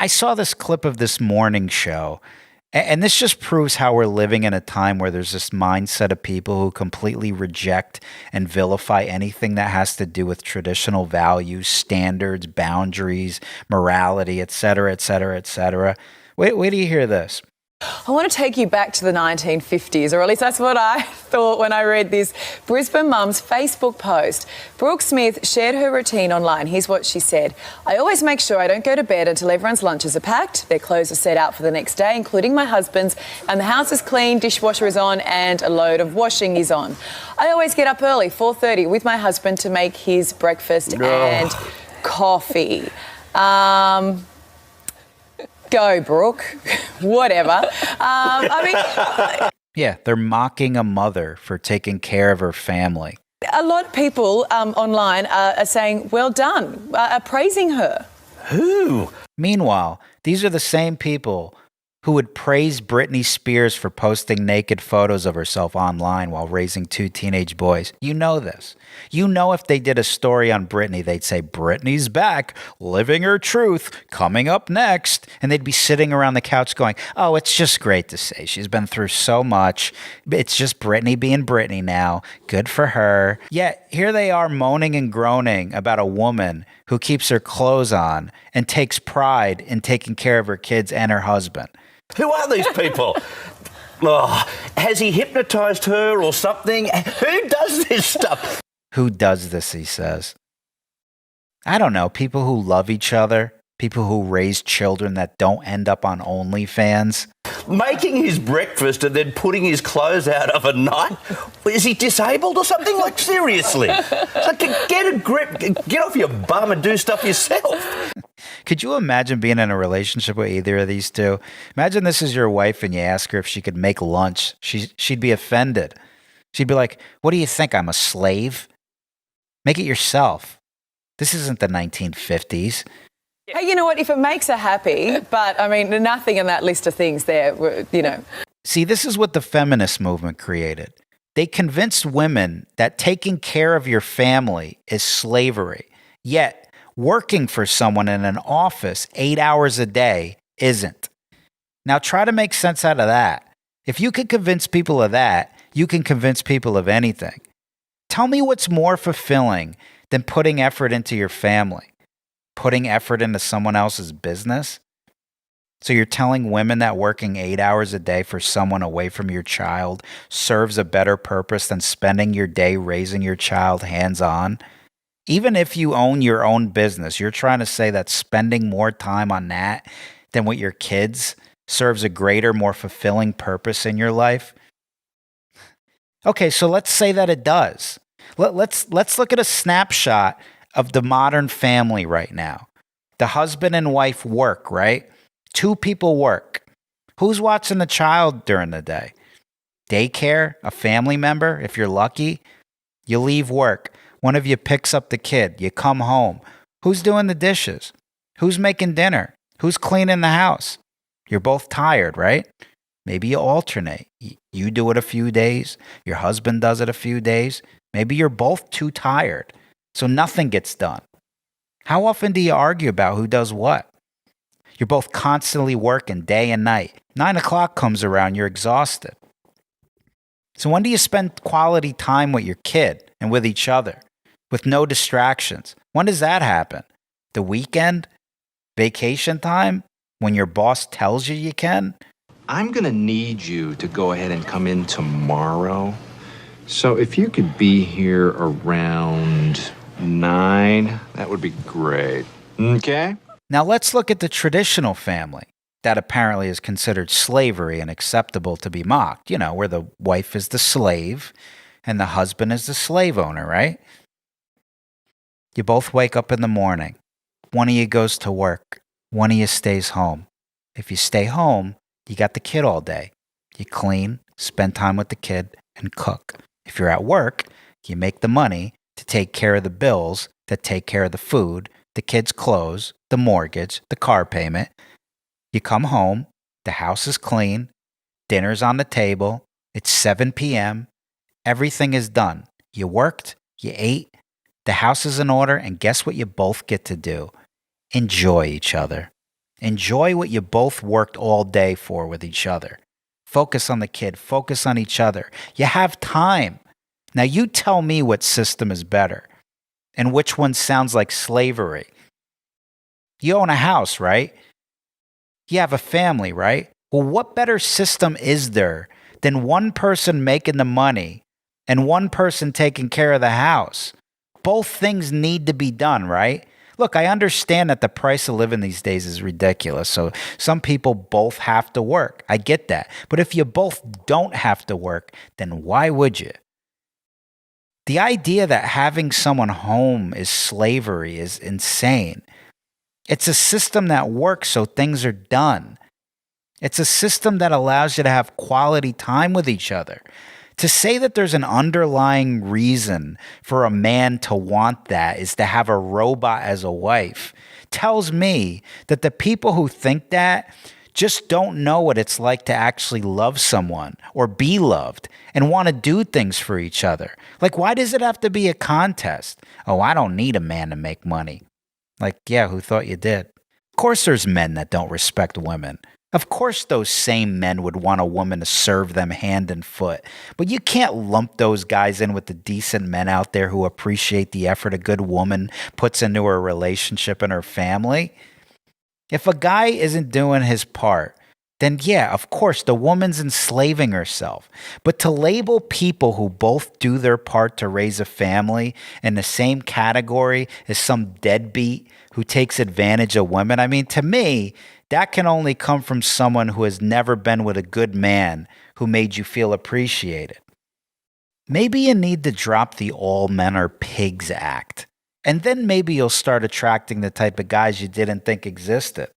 I saw this clip of this morning show, and this just proves how we're living in a time where there's this mindset of people who completely reject and vilify anything that has to do with traditional values, standards, boundaries, morality, et cetera, et cetera, et cetera. Wait till you hear this. I want to take you back to the 1950s, or at least that's what I thought when I read this Brisbane mum's Facebook post. Brooke Smith shared her routine online. Here's what she said. I always make sure I don't go to bed until everyone's lunches are packed, their clothes are set out for the next day, including my husband's, and the house is clean, dishwasher is on, and a load of washing is on. I always get up early, 4:30, with my husband to make his breakfast and coffee. Go, Brooke. Whatever. Yeah, they're mocking a mother for taking care of her family. A lot of people online are saying, well done, are praising her. Who? Meanwhile, these are the same people who would praise Britney Spears for posting naked photos of herself online while raising 2 teenage boys. You know this. You know if they did a story on Britney, they'd say, Britney's back, living her truth, coming up next. And they'd be sitting around the couch going, oh, it's just great to see. She's been through so much. It's just Britney being Britney now. Good for her. Yet here they are moaning and groaning about a woman who keeps her clothes on and takes pride in taking care of her kids and her husband. Who are these people? Oh, has he hypnotized her or something? Who does this stuff? Who does this, he says. I don't know, people who love each other, people who raise children that don't end up on OnlyFans. Making his breakfast and then putting his clothes out of a night? Is he disabled or something? Like, seriously. Like, get a grip, get off your bum and do stuff yourself. Could you imagine being in a relationship with either of these two? Imagine this is your wife and you ask her if she could make lunch. She'd be offended. She'd be like, what do you think, I'm a slave? Make it yourself. This isn't the 1950s. Hey, you know what? If it makes her happy, but I mean, nothing in that list of things there, you know. See, this is what the feminist movement created. They convinced women that taking care of your family is slavery, yet working for someone in an office 8 hours a day isn't. Now try to make sense out of that. If you can convince people of that, you can convince people of anything. Tell me what's more fulfilling than putting effort into your family. Putting effort into someone else's business? So you're telling women that working 8 hours a day for someone away from your child serves a better purpose than spending your day raising your child hands-on? Even if you own your own business, you're trying to say that spending more time on that than with your kids serves a greater, more fulfilling purpose in your life? Okay, so let's say that it does. Let's look at a snapshot of the modern family right now. The husband and wife work, right? 2 people work. Who's watching the child during the day? Daycare? A family member, if you're lucky? You leave work. One of you picks up the kid. You come home. Who's doing the dishes? Who's making dinner? Who's cleaning the house? You're both tired, right? Maybe you alternate. You do it a few days. Your husband does it a few days. Maybe you're both too tired, so nothing gets done. How often do you argue about who does what? You're both constantly working day and night. 9 o'clock comes around, you're exhausted. So when do you spend quality time with your kid and with each other, with no distractions? When does that happen? The weekend? Vacation time? When your boss tells you you can? I'm gonna need you to go ahead and come in tomorrow. So if you could be here around 9, that would be great. Okay? Now let's look at the traditional family that apparently is considered slavery and acceptable to be mocked. You know, where the wife is the slave and the husband is the slave owner, right? You both wake up in the morning. One of you goes to work. One of you stays home. If you stay home, you got the kid all day. You clean, spend time with the kid, and cook. If you're at work, you make the money to take care of the bills that take care of the food, the kids' clothes, the mortgage, the car payment. You come home, the house is clean, dinner's on the table, it's 7 p.m., everything is done. You worked, you ate, the house is in order, and guess what you both get to do? Enjoy each other. Enjoy what you both worked all day for with each other. Focus on the kid. Focus on each other. You have time. Now you tell me what system is better and which one sounds like slavery. You own a house, right? You have a family, right? Well, what better system is there than one person making the money and one person taking care of the house? Both things need to be done, right? Look, I understand that the price of living these days is ridiculous, so some people both have to work. I get that. But if you both don't have to work, then why would you? The idea that having someone home is slavery is insane. It's a system that works so things are done. It's a system that allows you to have quality time with each other. To say that there's an underlying reason for a man to want that is to have a robot as a wife tells me that the people who think that just don't know what it's like to actually love someone or be loved and want to do things for each other. Like, why does it have to be a contest? Oh, I don't need a man to make money. Like, yeah, who thought you did? Of course there's men that don't respect women. Of course those same men would want a woman to serve them hand and foot. But you can't lump those guys in with the decent men out there who appreciate the effort a good woman puts into her relationship and her family. If a guy isn't doing his part, then yeah, of course, the woman's enslaving herself. But to label people who both do their part to raise a family in the same category as some deadbeat who takes advantage of women, I mean, to me, that can only come from someone who has never been with a good man who made you feel appreciated. Maybe you need to drop the all men are pigs act. And then maybe you'll start attracting the type of guys you didn't think existed.